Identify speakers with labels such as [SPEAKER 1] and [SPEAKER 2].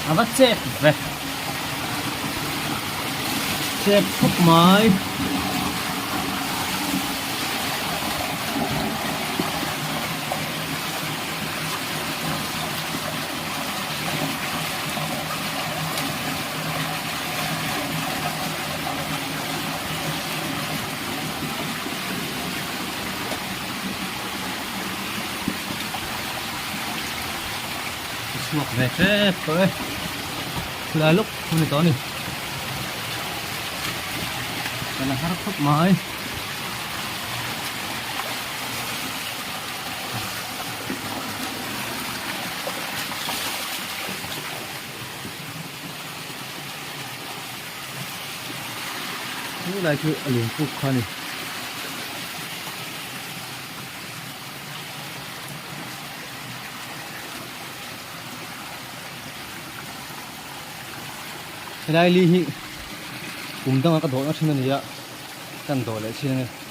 [SPEAKER 1] à bắt chép về chép khúc mới suộc về chép thôi là lúc hôm nay tối này đây là hát khúc mớiนี่อะไรคือหลวงปู่คอนี่ใช้ได้ลีหิ cùng tăng cái độ nó sinh raกันđộ lại xin này